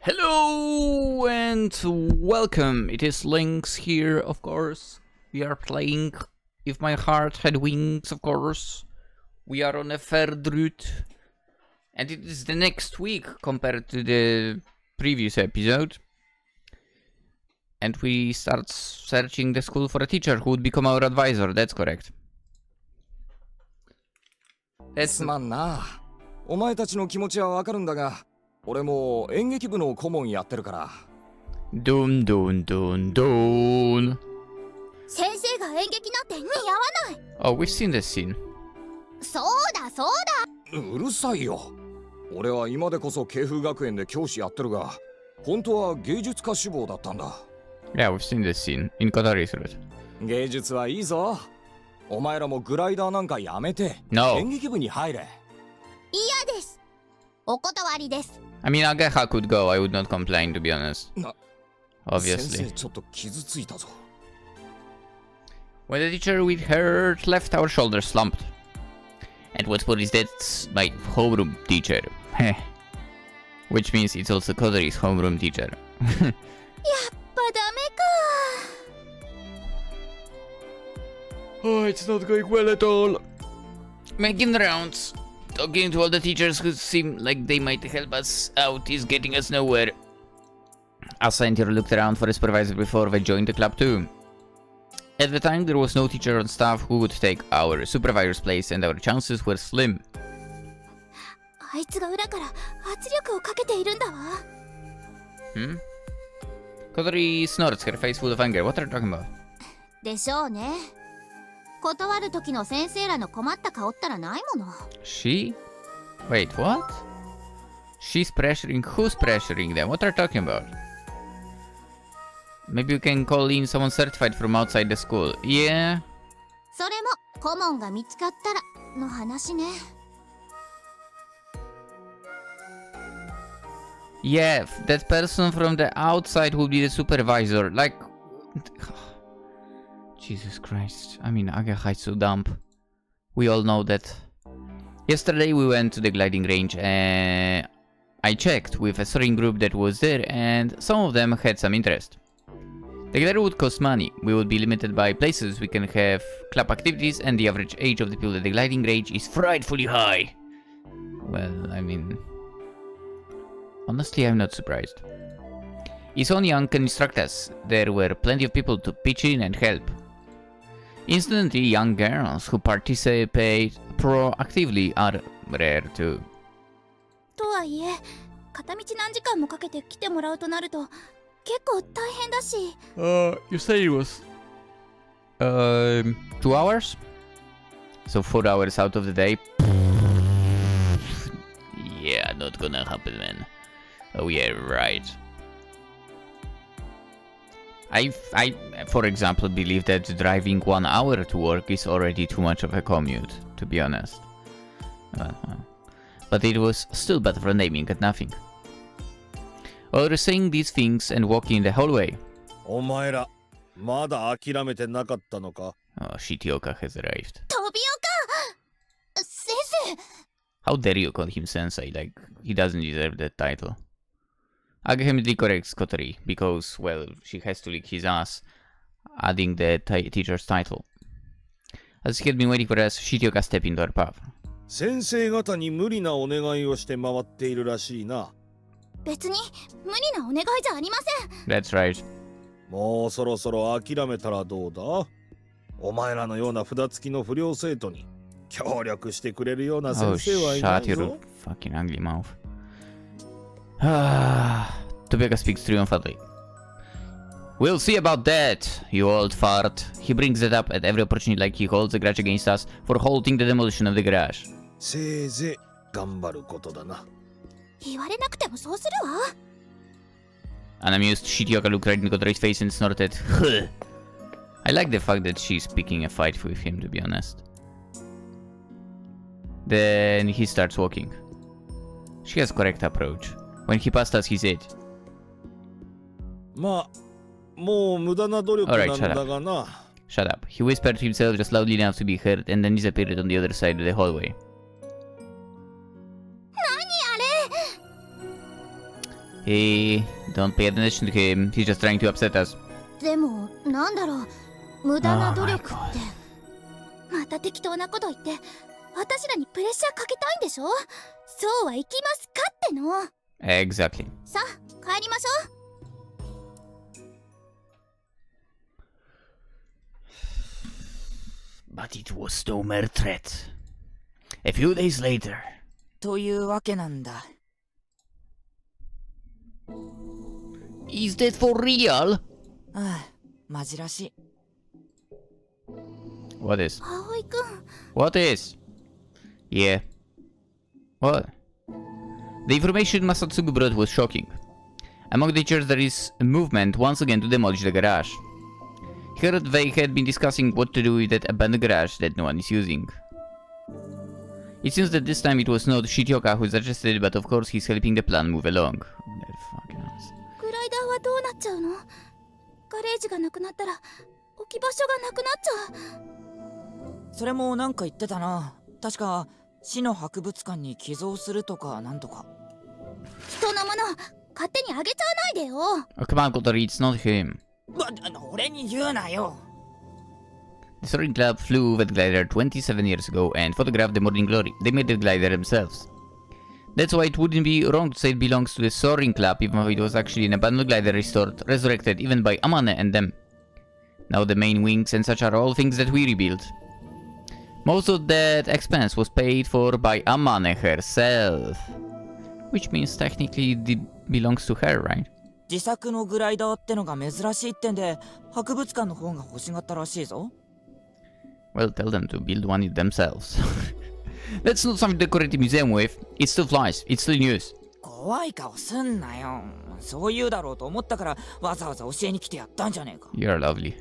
Hello and welcome. It is Lynx here, of course. We are playing If My Heart Had Wings, of course. We are on a third route. And it is the next week compared to the previous episode. And we start searching the school for a teacher who would become our advisor. That's correct. That's お前たちの気持ちはわかるんだが、俺も演劇部の顧問やってるから。Dun dun dun dun. 先生が演劇なんて似合わない。Oh, we've seen this scene. そうだそうだ。うるさいよ。俺は今でこそ慶風学園で教師やってるが、本当は芸術家志望だったんだ。Yeah, we've seen this scene in Kotori Habane. 芸術はいいぞ。お前らもグライダーなんかやめて、No. 演劇部に入れ。嫌です。お断りです。I mean, Ageha could go. I would not complain, to be honest. Obviously. 先生ちょっと傷ついたぞ。When the teacher with her left, our shoulders slumped. And what's more is that's my homeroom teacher. Which means it's also Kotori's homeroom teacher. やっぱダメか。Oh, it's not going well at all. Making the rounds. Talking to all the teachers who seem like they might help us out is getting us nowhere. Ascentior looked around for a supervisor before they joined the club too. At the time, there was no teacher on staff who would take our supervisor's place and our chances were slim. あいつが裏から圧力をかけているんだわ。Kotori snorts, her face full of anger. What are you talking about? でしょうね。断る時の先生らの困った顔ったらないもの。She? Wait, what? She's pressuring? Who's pressuring them? What are you talking about? Maybe you can call in someone certified from outside the school. Yeah? それも顧問が見つかったらの話ね。Yeah, that person from the outside would be the supervisor. Like... Jesus Christ. I mean, Ageha is so dumb. We all know that. Yesterday we went to the gliding range and I checked with a soaring group that was there and some of them had some interest. The glider would cost money. We would be limited by places we can have club activities and the average age of the people at the gliding range is frightfully high. Well, I mean... honestly, I'm not surprised. Ison Young can instruct us. There were plenty of people to pitch in and help. Incidentally, young girls who participate proactively are rare too. とはいえ、片道何時間もかけて来てもらうとなると結構大変だし。You said it was 2 hours? So 4 hours out of the day? Yeah, not gonna happen, man. Oh yeah, right. I, for example, believe that driving 1 hour to work is already too much of a commute, to be honest. But it was still better than aiming at nothing. While saying these things and walking in the hallway... お前ら、まだ諦めてなかったのか? Oh, Shitioka has arrived. 飛び岡先生 How dare you call him sensei, like, he doesn't deserve that title. Agahemidly corrects Kotori, because, well, she has to lick his ass, adding the teacher's title. As he had been waiting for us, Shitioka stepped into our path. 先生方に無理なお願いをして回っているらしいな。別に無理なお願いじゃありません。 That's right. もうそろそろ諦めたらどうだ? お前らのような札付きの不良生徒に協力してくれるような先生はいないぞ。 Shut your fucking ugly mouth. Tobeka speaks triumphantly. We'll see about that, you old fart. He brings it up at every opportunity like he holds a grudge against us for halting the demolition of the garage. せいぜい頑張ることだな。言われなくてもそうするわ。Unamused, Shitioka looked right in Kotori's face and snorted. I like the fact that she's picking a fight with him, to be honest. Then he starts walking. She has correct approach. When he passed us, he said, まあ、もう無駄な努力なんだがな。Shut up. He whispered to himself just loudly enough to be heard and then disappeared on the other side of the hallway. 何あれ Hey, don't pay attention to him. He's just trying to upset us. でもなんだろう、無駄な努 Oh my 力って。また適当なこと言って私らにプレッシャーかけたいんでしょ。そうはいきますかっての。 Exactly. さあ帰りましょう。 But it was no mere threat. A few days later. というわけなんだ。Is that for real? ああ、マジらしい。What is? 葵くん、 What is? Yeah. What? The information Masatsugu brought was shocking. Among the teachers there is a movement once again to demolish the garage. He heard they had been discussing what to do with that abandoned garage that no one is using. It seems that this time it was not Shitioka who suggested, but of course he's helping the plan move along. That fucking ass. グライダーはどうなっちゃうの。ガレージがなくなったら置き場所がなくなっちゃう。それもなんか言ってたな。確か市の博物館に寄贈するとかなんとか。人のもの勝手にあげちゃわないでよ。 Oh, come on, Kotori, it's not him. 俺に言うなよ。The Soaring Club flew that glider 27 years ago and photographed the morning glory. They made the glider themselves. That's why it wouldn't be wrong to say it belongs to the Soaring Club, even though it was actually an abandoned glider restored, resurrected even by Amane and them. Now the main wings and such are all things that we rebuilt. Most of that expense was paid for by Amane herself. Which means technically it belongs to her, right? 自作のグライダーってのが珍しいってんで博物館の方が欲しがったらしいぞ。Well, tell them to build one themselves. That's not something to decorate a museum with. It still flies. It's still news. 怖い顔すんなよ。そう言うだろうと思ったからわざわざ教えに来てやったんじゃねえか。 You're lovely.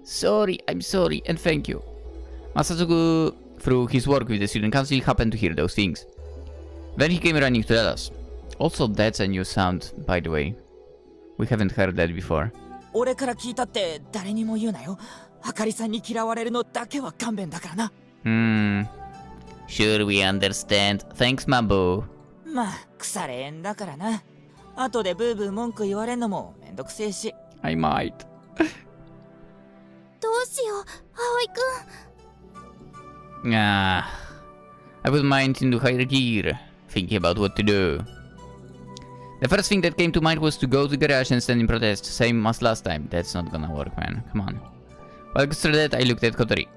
Sorry, I'm sorry, and thank you. Masatsugu, through his work with the student council, happened to hear those things. Then he came running to tell us. Also, that's a new sound, by the way. We haven't heard that before. 俺から聞いたって誰にも言うなよ。あかりさんに嫌われるのだけは勘弁だからな。Sure, we understand. Thanks, Mambo. まあ腐れ縁だからな。後でブーブー文句言われんのもめんどくせえし。 I might. どうしよう、葵くん。I put mine into higher gear, thinking about what to do. The first thing that came to mind was to go to the garage and stand in protest, same as last time. That's not gonna work, man. Come on. While after that, I looked at Kotori.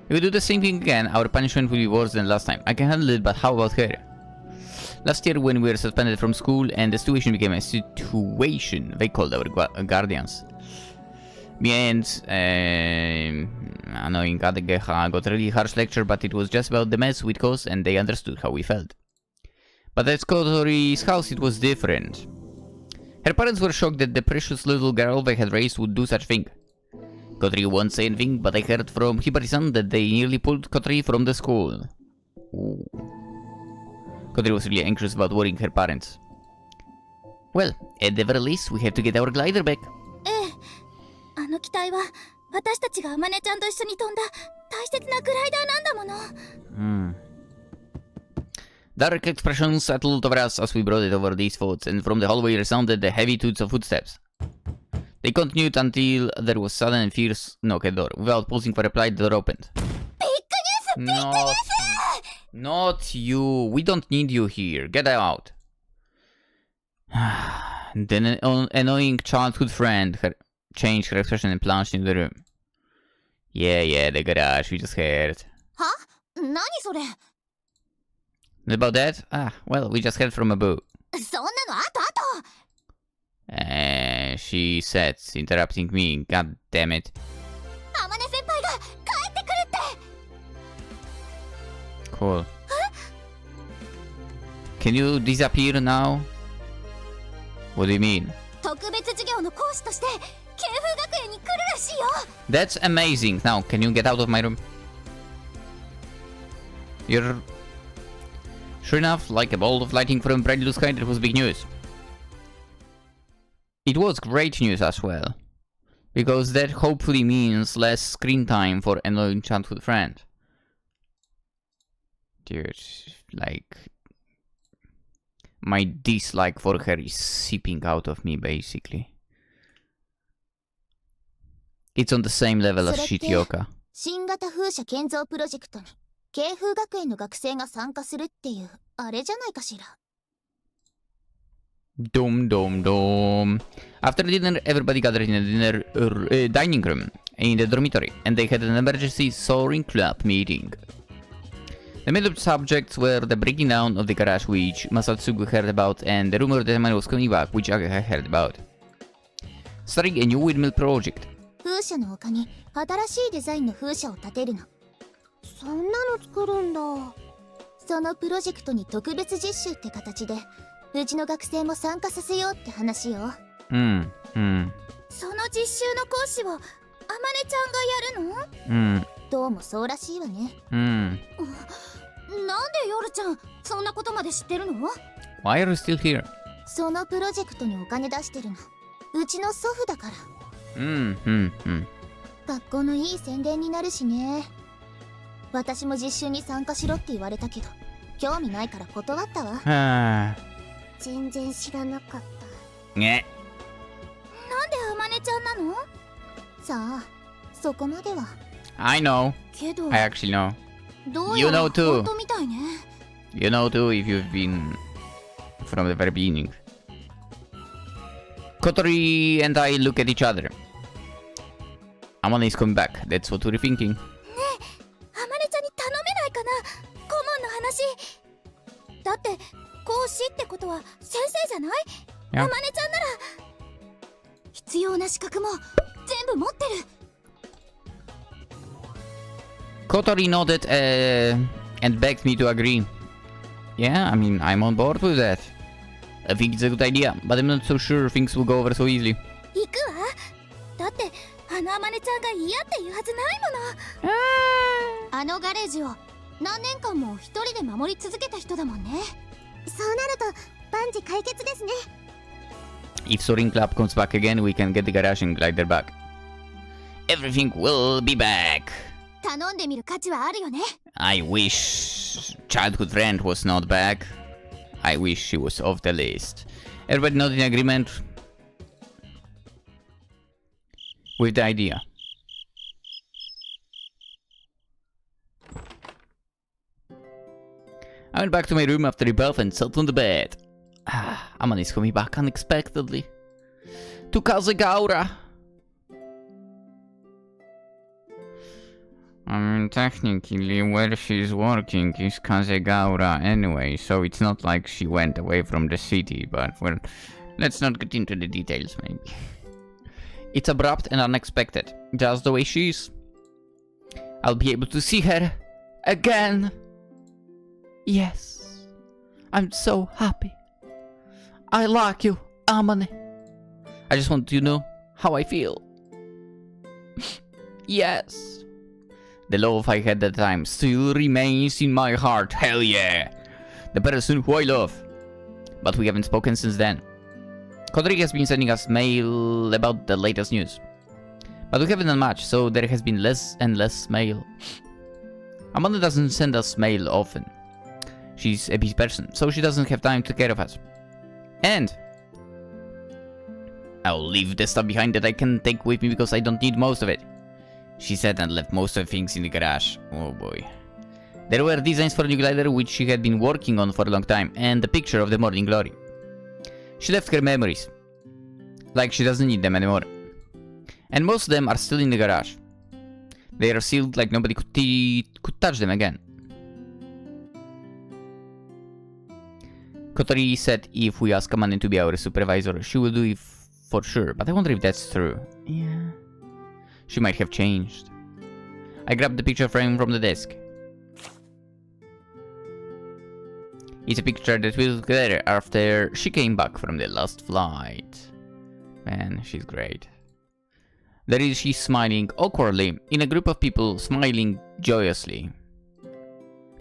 If we do the same thing again, our punishment will be worse than last time. I can handle it, but how about her? Last year, when we were suspended from school and the situation became a situation, they called our guardians. Me and annoying Adegeha got a really harsh lecture, but it was just about the mess we'd caused and they understood how we felt. But at Kotori's house it was different. Her parents were shocked that the precious little girl they had raised would do such thing. Kotori won't say anything, but I heard from Hibari-san that they nearly pulled Kotori from the school. Ooh. Kotori was really anxious about worrying her parents. Well, at the very least, we have to get our glider back. ええ、あの機体は私たちがあまねちゃんと一緒に飛んだ大切なグライダーなんだもの。Dark expressions settled over us as we brooded over these thoughts, and from the hallway resounded the heavy toots of footsteps. They continued until there was sudden and fierce knock at the door. Without pausing for reply, the door opened. Not you. We don't need you here. Get out. Then an annoying childhood friend changed her expression and plunged into the room. Yeah, the garage we just heard. は？何それ？ About that? Well, we just heard from Abu. そんなの後。She said, interrupting me. God damn it. あまね先輩が帰ってくるって。 Cool. Can you disappear now? What do you mean? 特別授業の講師として慶風学園に来るらしいよ。 That's amazing. Now, can you get out of my room? You're... Sure enough, like a bolt of lightning from a bright blue sky, that was big news. It was great news as well. Because that hopefully means less screen time for an annoying childhood friend. Dude, like... My dislike for her is seeping out of me, basically. It's on the same level as Shitioka. 新型風車建造プロジェクトに慶風学園の学生が参加するっていうあれじゃないかしら。Dum dum dum. After dinner, everybody gathered in the dining room in the dormitory, and they had an emergency soaring club meeting. The main subjects were the breaking down of the garage, which Masatsugu heard about, and the rumor that Amane was coming back, which Aga had heard about. Starting a new windmill project. 風車の他に新しいデザインの風車を建てるの。そんなの作るんだ。そのプロジェクトに特別実習って形でうちの学生も参加させようって話よ。その実習の講師をあまねちゃんがやるの？どうもそうらしいわね。なんで夜ちゃんそんなことまで知ってるの？ Why are you still here? そのプロジェクトにお金出してるのうちの祖父だから。学校のいい宣伝になるしね。私も実習に参加しろって言われたけど興味ないから断ったわ。全然知らなかった。なんであまねちゃんなの？さあそこまでは。I know. けど I actually know. どうやら You know too. 本当みたいね。You know too if you've been from the very beginning. Kotori and I look at each other. Amane is coming back. That's what we're thinking. ねえ、あまねちゃんに頼めないかな、顧問の話。だって講師ってことは先生じゃない？ Yeah. あまねちゃんなら必要な資格も全部持ってる。Kotori nodded and begged me to agree. Yeah, I mean, I'm on board with that. I think it's a good idea, but I'm not so sure things will go over so easily. 行くわ。だってあのあまねちゃんが嫌って言うはずないもの。あのガレージを何年間も一人で守り続けた人だもんね。そうなると万事解決ですね。If Soaring Club comes back again, we can get the garage and glider back. Everything will be back. 頼んでみる価値はあるよね。I wish childhood friend was not back. I wish she was off the list. Everybody not in agreement with the idea. I went back to my room after a bath and sat on the bed. Amane is coming back unexpectedly. To Kazegaura. I mean, technically, where she's working is Kazegaura anyway, so it's not like she went away from the city, but, well, let's not get into the details, maybe. It's abrupt and unexpected, just the way she is. I'll be able to see her again. Yes, I'm so happy. I like you, Amane. I just want you to know how I feel. Yes. The love I had at the time still remains in my heart, hell yeah! The person who I love. But we haven't spoken since then. Kotori has been sending us mail about the latest news. But we haven't done much, so there has been less and less mail. Amanda doesn't send us mail often. She's a busy person, so she doesn't have time to take care of us. And I'll leave the stuff behind that I can take with me because I don't need most of it. She said and left most of the things in the garage. Oh boy. There were designs for a new glider which she had been working on for a long time, and the picture of the Morning Glory. She left her memories. Like she doesn't need them anymore. And most of them are still in the garage. They are sealed like nobody could touch them again. Kotori said if we ask Amane to be our supervisor, she will do it for sure, but I wonder if that's true. Yeah. She might have changed. I grabbed the picture frame from the desk. It's a picture that we took together after she came back from the last flight. Man, she's great. There is she smiling awkwardly in a group of people smiling joyously.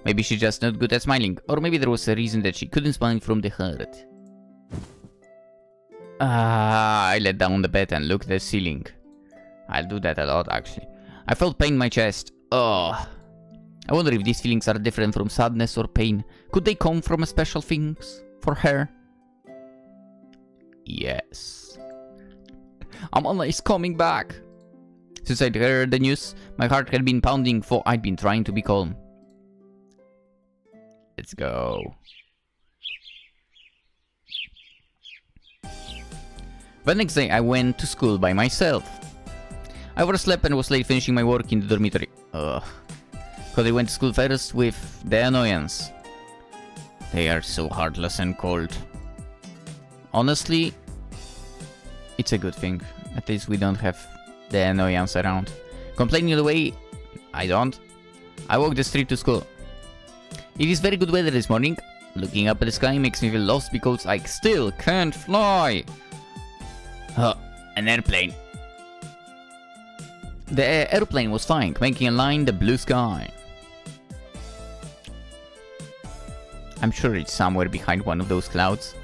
Maybe she's just not good at smiling, or maybe there was a reason that she couldn't smile from the heart. I let down the bed and looked at the ceiling. I'll do that a lot, actually. I felt pain in my chest. Oh. I wonder if these feelings are different from sadness or pain. Could they come from special things? for her? Yes. Amane is coming back. Since I'd heard the news, my heart had been pounding, for I'd been trying to be calm. Let's go. The next day, I went to school by myself. I overslept and was late finishing my work in the dormitory. Ugh. Kotori went to school first with the annoyance. They are so heartless and cold. Honestly, it's a good thing. At least we don't have the annoyance around. Complaining away, I don't. I walk the street to school. It is very good weather this morning. Looking up at the sky makes me feel lost because I still can't fly. An airplane. The airplane was flying, making a line in the blue sky. I'm sure it's somewhere behind one of those clouds.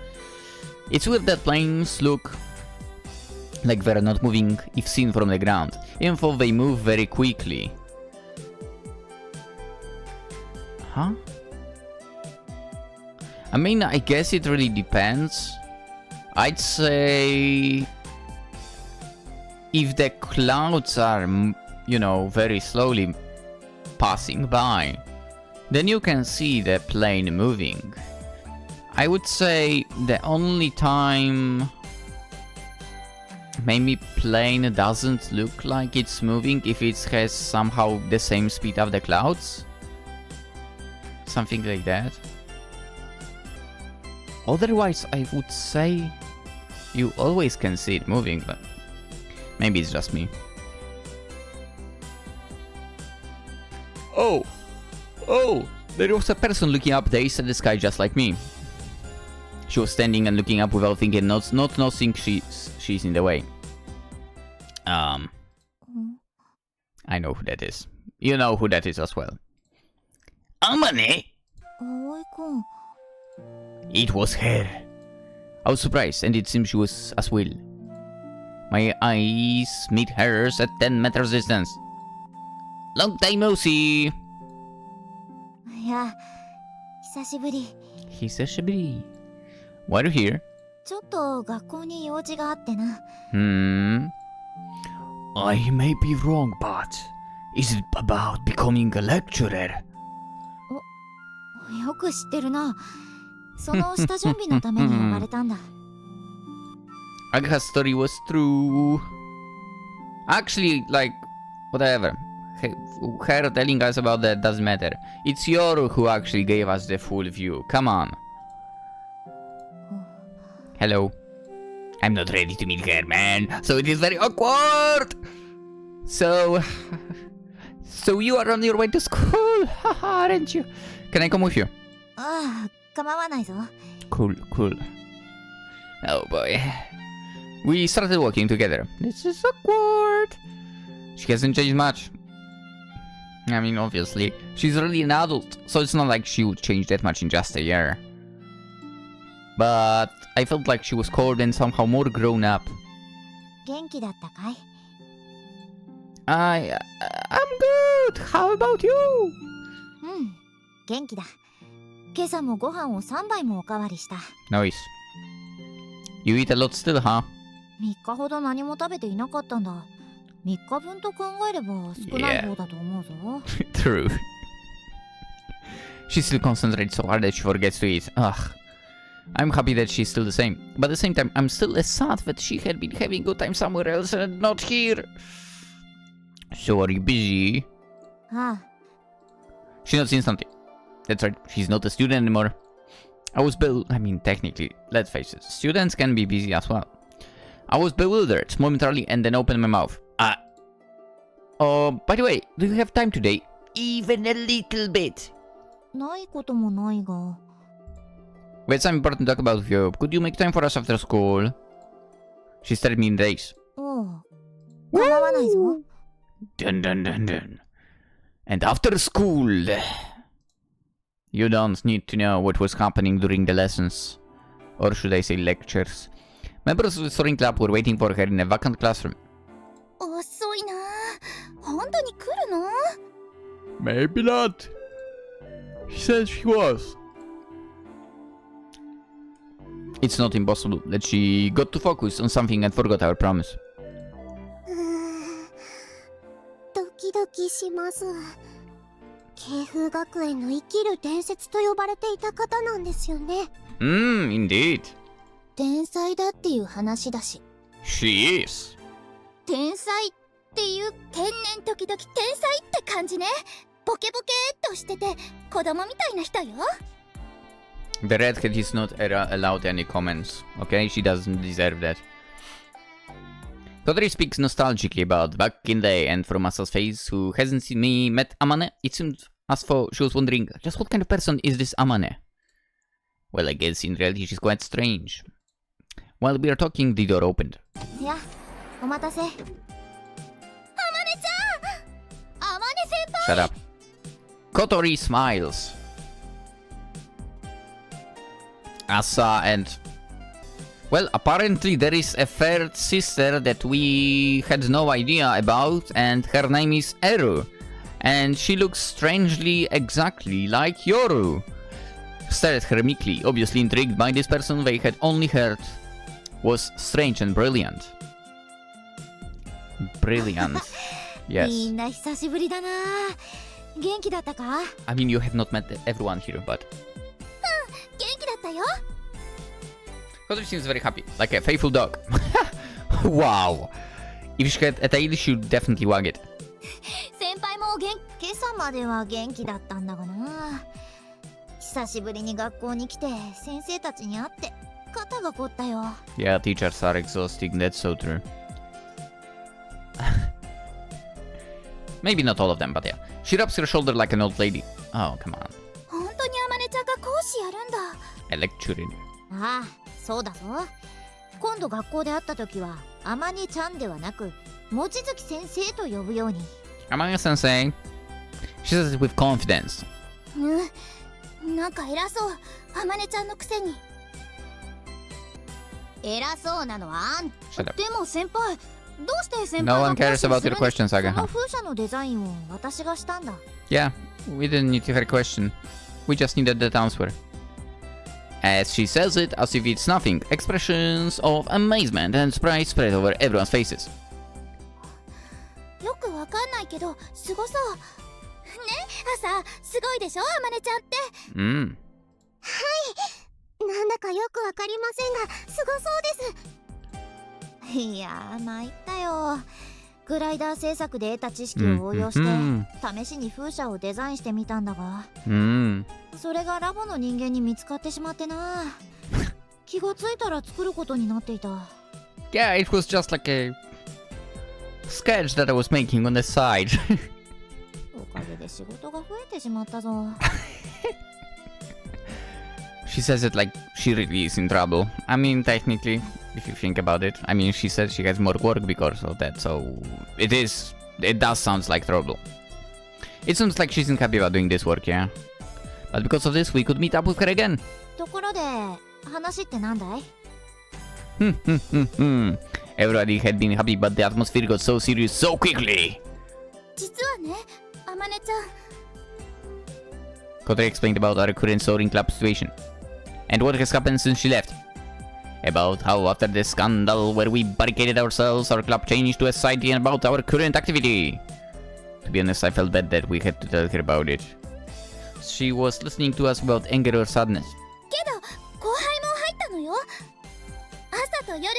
It's weird that planes look like they're not moving if seen from the ground, even though they move very quickly. Huh? I mean, I guess it really depends. I'd say if the clouds are, you know, very slowly passing by, then you can see the plane moving. I would say the only time maybe plane doesn't look like it's moving if it has somehow the same speed of the clouds. Something like that. Otherwise, I would say you always can see it moving, but maybe it's just me. Oh! There was a person looking up the east at the sky just like me. She was standing and looking up without thinking, not noticing she's in the way. I know who that is. You know who that is as well. Amane! Aoi-kun. It was her. I was surprised, and it seemed she was as well. My eyes meet hers at 10 meters distance. Long time no see. いや、久しぶり。Hisashiburi. Why are you here? ちょっと学校に用事があってな。I may be wrong, but is it about becoming a lecturer? よく知ってるな。その下準備のために呼ばれたんだ。Aga's story was true. Actually, like, whatever. Her telling us about that doesn't matter. It's Yoru who actually gave us the full view. Come on. Hello. I'm not ready to meet her, man. So it is very awkward. So you are on your way to school, haha, aren't you? Can I come with you? ああ、構わないぞ。Cool. Oh boy. We started walking together. This is awkward. She hasn't changed much. I mean, obviously, she's already an adult, so it's not like she would change that much in just a year. But I felt like she was cold and somehow more grown up. 元気だったかい？ I'm good. How about you? うん、元気だ。今朝もご飯を3杯もおかわりした。Nice. You eat a lot still, huh? 3日ほど何も食べていなかったんだ。3日分と考えれば少ない方だと思うぞ。True. She still concentrates so hard that she forgets to eat. Ugh. I'm happy that she's still the same. But at the same time, I'm still sad that she had been having good time somewhere else and not here. So are you busy? ああ、 She notes instantly. That's right, she's not a student anymore. I mean, technically, let's face it, students can be busy as well. I was bewildered momentarily and then opened my mouth. By the way, do you have time today? Even a little bit. ないこともないが。We had some important talk about with you. Could you make time for us after school? She stared me in the face. おう、構わないぞ。Dun. And after school... You don't need to know what was happening during the lessons. Or should I say lectures. Members of the soaring club were waiting for her in a vacant classroom. 遅いな。本当に来るの？ Maybe not. She said she was. it's not impossible that she got to focus on something and forgot our promise. ドキドキします。慶風学園の生きる伝説と呼ばれていた方なんですよね。Indeed. 天才だっていう話だし。 She is. 天才っていう天然時々天才って感じね。ボケボケっとしてて子供みたいな人よ。 The redhead is not allowed any comments, okay? She doesn't deserve that. Kotori speaks nostalgically about back in the day, and from Asa's face, who hasn't seen me met Amane, it seemed as though she was wondering, just what kind of person is this Amane? Well, I guess in reality she's quite strange. While we are talking, the door opened. いや、お待たせ。Amane-chan! Amane-senpai! Shut up. Kotori smiles. Asa and... Well, apparently there is a third sister that we had no idea about, and her name is Eru. And she looks strangely exactly like Yoru. Stared at her meekly, obviously intrigued by this person they had only heard was strange and brilliant. Brilliant. Yes. みんな久しぶりだな。元気だったか？ I mean, you have not met everyone here, but... 元気だったよ。 Kotori seems very happy, like a faithful dog. Wow. If she had a tail, she would definitely wag it. 先輩も今朝までは元気だったんだがな。久しぶりに学校に来て先生たちに会って肩が凝ったよ。 Yeah, teachers are exhausting, that's so true. Maybe not all of them, but yeah. She rubs her shoulder like an old lady. Oh, come on. 本当にあまねちゃんが講師やるんだ。 A lecturing. ああ、そうだぞ。今度学校で会った時はあまねちゃんではなく望月先生と呼ぶように。 Amane-sensei. She says it with confidence. なんか偉そう。あまねちゃんのくせに。偉そうなのはあん。 Shut up. でも先輩、どうして先輩 No が one cares about your 講師をす questions, るの？そ Agaha. の風車のデザインを私がしたんだ。 Yeah, we didn't need her question. We just needed that answer. As she says it, as if it's nothing, expressions of amazement and surprise spread over everyone's faces. よくわかんないけど、すごそう。ね、朝、すごいでしょ、あまねちゃんって。なんだかよくわかりませんが、すごそうです。いやー、参ったよ。グライダー製作で得た知識を応用して、試しに風車をデザインしてみたんだが、それがラボの人間に見つかってしまってな。気がついたら作ることになっていた。Yeah, it was just like a sketch that I was making on the side. おかげで仕事が増えてしまったぞ。She says it like she really is in trouble. I mean, technically, if you think about it. I mean, she says she has more work because of that, so it does sound like trouble. It seems like she isn't happy about doing this work, yeah? But because of this, we could meet up with her again. ところで、話ってなんだい？ Everybody had been happy, but the atmosphere got so serious so quickly. 実はね、あまねちゃん。Kotori explained about our current soaring club situation. And what has happened since she left. About how after the scandal where we barricaded ourselves, our club changed to a society, and about our current activity. To be honest, I felt bad that we had to tell her about it. She was listening to us about anger or sadness. けど、後輩も入ったのよ。朝と夜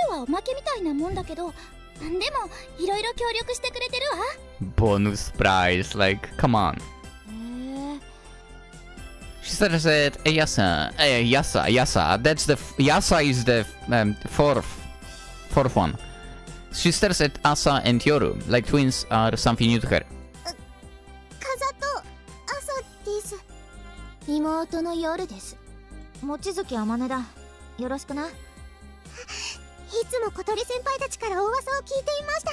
はおまけみたいなもんだけど、でもいろいろ協力してくれてるわ。 Bonus prize, like, come on. She started at Yasa. That's the Yasa is the fourth one. She stares at Asa and Yoru, like twins are something new to her. 風と朝です。妹の夜です。望月あまねだ。よろしくな。いつも小鳥先輩たちから噂を聞いていました。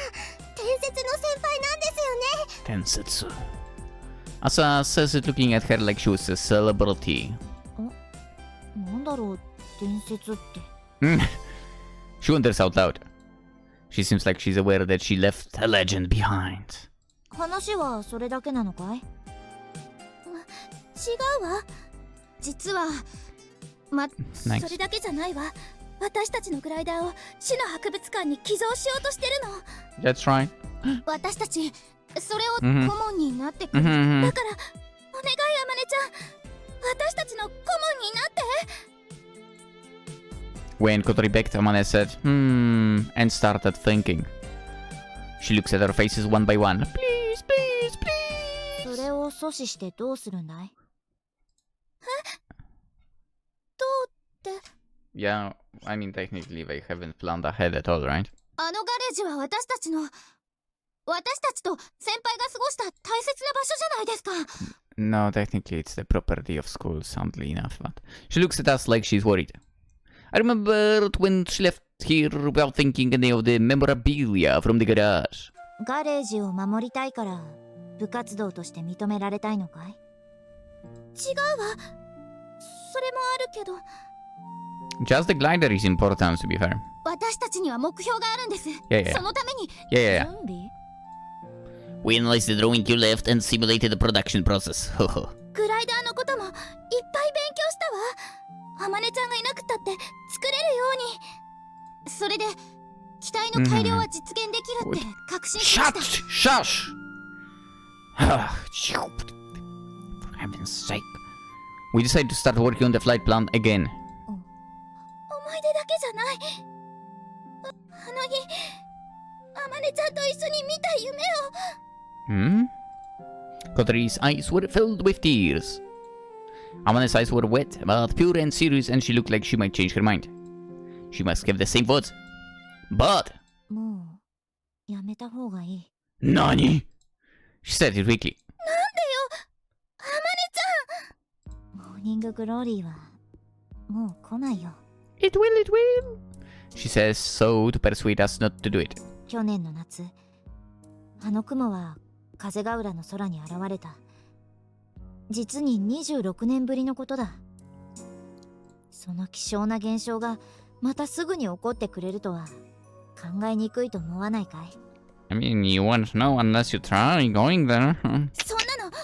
伝説の先輩なんですよね。Tensetsu. Asa says it looking at her like she was a celebrity. なんだろう、伝説って。She wonders out loud. She seems like she's aware that she left a legend behind. 話はそれだけなのかい？違うわ。実は Nice. それだけじゃないわ。私たちのグライダーを市の博物館に寄贈しようとしてるの。 That's right. 私たちそれを顧うん問になってくれ。Mhm. だからお願いあまねちゃん、私たちの顧問になって。 When Kotori begged, Amane said, and started thinking. She looks at our faces one by one. Please, please, please. それを阻止してどうするんだい？どうって？ Yeah, I mean, technically they haven't planned ahead at all, right? あのガレージは私たちと先輩が過ごした大切な場所じゃないですか。 No, technically it's the property of school, sadly enough, but she looks at us like she's worried. I remembered when she left here without thinking any of the memorabilia from the garage. ガレージを守りたいから部活動として認められたいのかい？違うわ。それもあるけど。 Just the glider is important, to be fair. 私たちには目標があるんです。 Yeah. そのために。 Yeah. 準備？ We analyzed the drawing you left and simulated the production process. グライダーのこともいっぱい勉強したわ。あまねちゃんがいなくったって作れるように。それで機体の改良は実現できるって確信しました。 Shush! For heaven's sake. We decided to start working on the flight plan again. 思い出だけじゃない。あの日、あまねちゃんと一緒に見た夢を。Kotori's eyes were filled with tears. Amane's eyes were wet, but pure and serious, and she looked like she might change her mind. She must have the same thoughts. But... もうやめた方がいい。 Nani? She said it quickly. あまねちゃん。モーニンググローリーはもう来ないよ。 It will, it will. She says so to persuade us not to do it. 去年の夏、あの雲は風ヶ浦の空に現れた。実に26年ぶりのことだ。その希少な現象がまたすぐに起こってくれるとは考えにくいと思わないかい？ I mean, you won't know unless you try going there. そんなのわか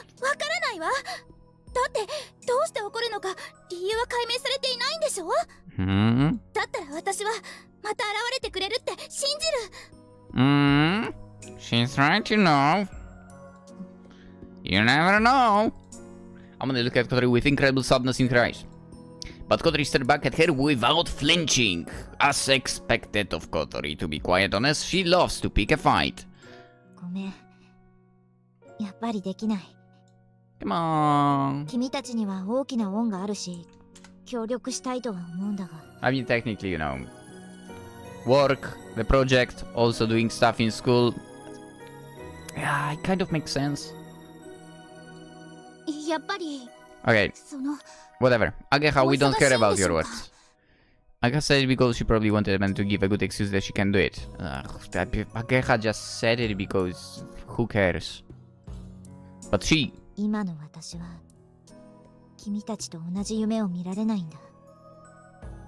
らないわ。だってどうして起こるのか理由は解明されていないんでしょ？ だったら私はまた現れてくれるって信じる。She's right, you know. You never know. I'm gonna look at Kotori with incredible sadness in her eyes. But Kotori stared back at her without flinching. As expected of Kotori, to be quite honest, she loves to pick a fight. ごめん。やっぱりできない。 Come on. 君たちには大きな恩があるし、協力したいとは思うんだが。I mean, technically, you know, work, the project, also doing stuff in school. Yeah, it kind of makes sense. やっぱり Okay, その whatever. Ageha, we don't care about your words. Ageha said it because she probably wanted them to give a good excuse that she can do it. Ageha just said it because who cares? But she... 今の私は君たちと同じ夢を見られないんだ。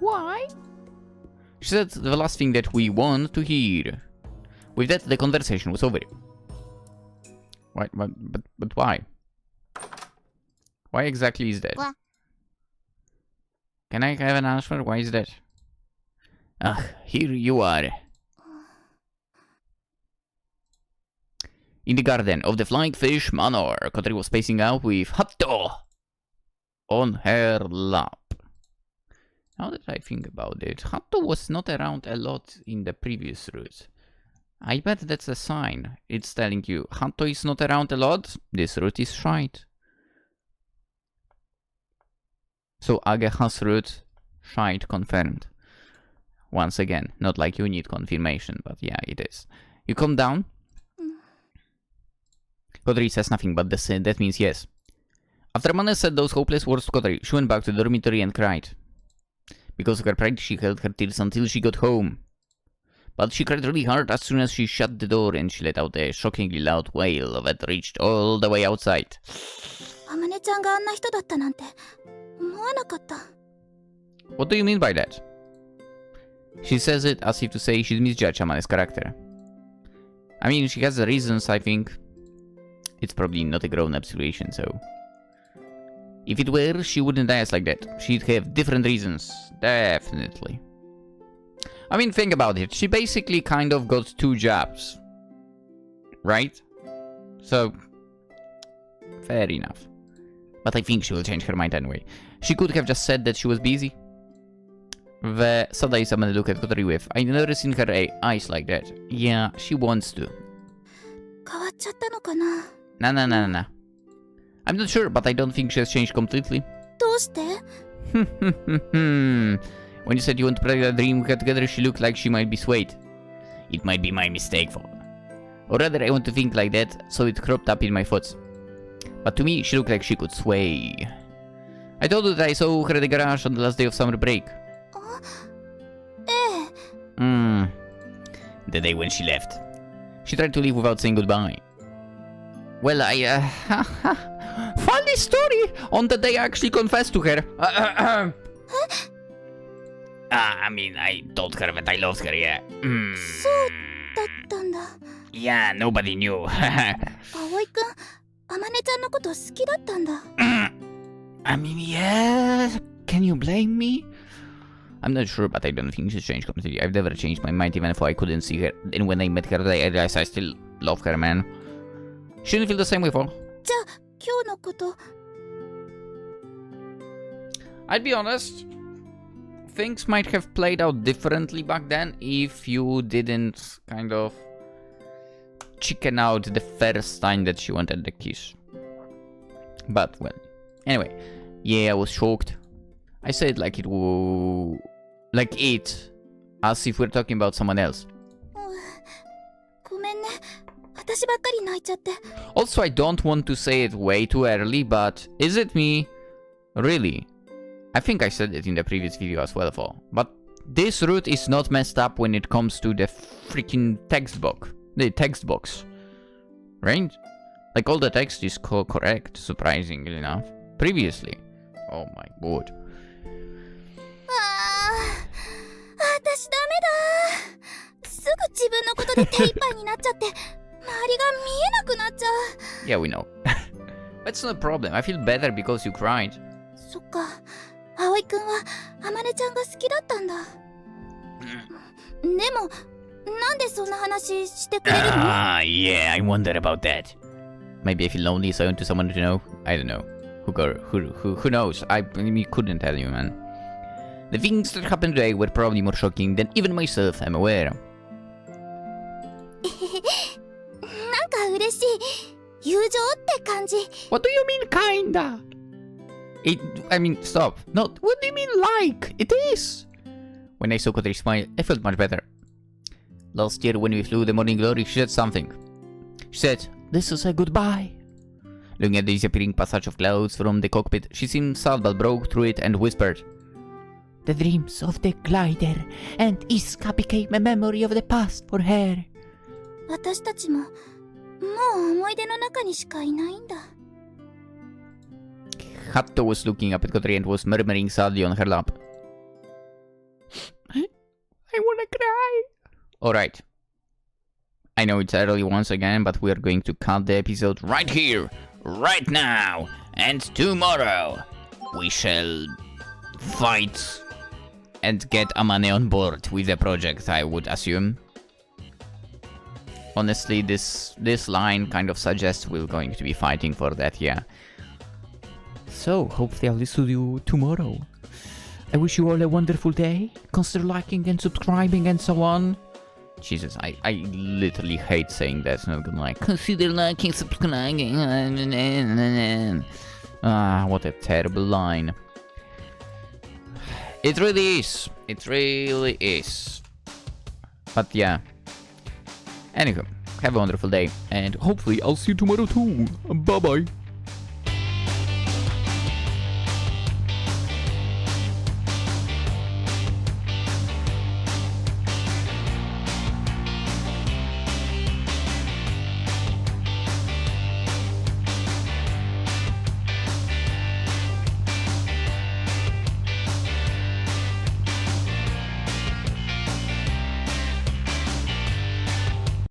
Why? She said the last thing that we want to hear. With that, the conversation was over. Why? But why? Why exactly is that? What? Can I have an answer? Why is that? Here you are. In the garden of the Flying Fish Manor, Kotori was spacing out with Hatto on her lap. Now that I think about it, Hatto was not around a lot in the previous route. I bet that's a sign. It's telling you, Hatto is not around a lot, this route is shite. So Ageha's route, shite confirmed. Once again, not like you need confirmation, but yeah, it is. You come down. Kotori says nothing, but that means yes. After Amane said those hopeless words to Kotori, she went back to the dormitory and cried. Because of her pride, she held her tears until she got home. But she cried really hard as soon as she shut the door and she let out a shockingly loud wail that reached all the way outside. あまねちゃんがあんな人だったなんて思わなかった。 What do you mean by that? She says it as if to say she'd misjudged Amane's character. I mean, she has the reasons, I think. It's probably not a grown-up situation, so... If it were, she wouldn't ask like that. She'd have different reasons. Definitely. I mean, think about it. She basically kind of got 2 jobs. Right? So, fair enough. But I think she will change her mind anyway. She could have just said that she was busy. Some days I'm gonna look at Kotori with. I never seen her eyes like that. Yeah, she wants to. 変わっちゃったのかな。 Nah. I'm not sure, but I don't think she has changed completely. どうして？ When you said you want to play a dream get together, she looked like she might be swayed. It might be my mistake, or rather, I want to think like that, so it cropped up in my thoughts. But to me, she looked like she could sway. I told you that I saw her at the garage on the last day of summer break. ええ。 The day when she left. She tried to leave without saying goodbye. Well, funny story! On the day I actually confessed to her. I mean, I told her that I loved her, yeah. そうだったんだ。 Yeah, nobody knew. 葵くん、あまねちゃんのこと好きだったんだ。I mean, yeah. Can you blame me? I'm not sure, but I don't think she's changed completely. I've never changed my mind even if I couldn't see her. And when I met her today, I realized I still love her, man. Shouldn't feel the same way for. じゃあ、今日のこと。 I'd be honest. Things might have played out differently back then if you didn't kind of chicken out the first time that she wanted the kiss. But, well, anyway. Yeah, I was shocked. I said like it was... like it. As if we're talking about someone else. ごめんね。私ばっかり泣いちゃって。 Also, I don't want to say it way too early, but is it me? Really? I think I said it in the previous video as well, but this route is not messed up when it comes to the freaking text box. The text box. Right? Like all the text is correct, surprisingly enough. Previously. Oh my god. 私ダメだ。すぐ自分のことで手一杯になっちゃって、周りが見えなくなっちゃう。Yeah, we know. That's not a problem. I feel better because you cried. そっか。葵くんはあまねちゃんが好きだったんだ。でも、なんでそんな話してくれるの？ Yeah, I wonder about that. Maybe I feel lonely, so I want someone to know. I don't know. Who knows? I mean, couldn't tell you, man. The things that happened today were probably more shocking than even myself am aware. なんか嬉しい。友情って感じ。 What do you mean, kinda? I mean, stop. No, what do you mean, like? It is. When I saw Kotori smile, I felt much better. Last year, when we flew the Morning Glory, she said something. She said, "This is a goodbye." Looking at the disappearing passage of clouds from the cockpit, she seemed sad but broke through it and whispered, "The dreams of the glider and Iska became a memory of the past for her." 私たちも、もう思い出の中にしかいないんだ。Hatto was looking up at Kotori and was murmuring sadly on her lap. I wanna cry. Alright. I know it's early once again, but we are going to cut the episode right here, right now, and tomorrow we shall fight and get Amane on board with the project, I would assume. Honestly, this line kind of suggests we're going to be fighting for that, yeah. So, hopefully I'll listen to you tomorrow. I wish you all a wonderful day. Consider liking and subscribing and so on. Jesus, I literally hate saying that. Not gonna lie. Consider liking, subscribing. Ah, what a terrible line. It really is. It really is. But yeah. Anywho, have a wonderful day. And hopefully I'll see you tomorrow too. Bye bye.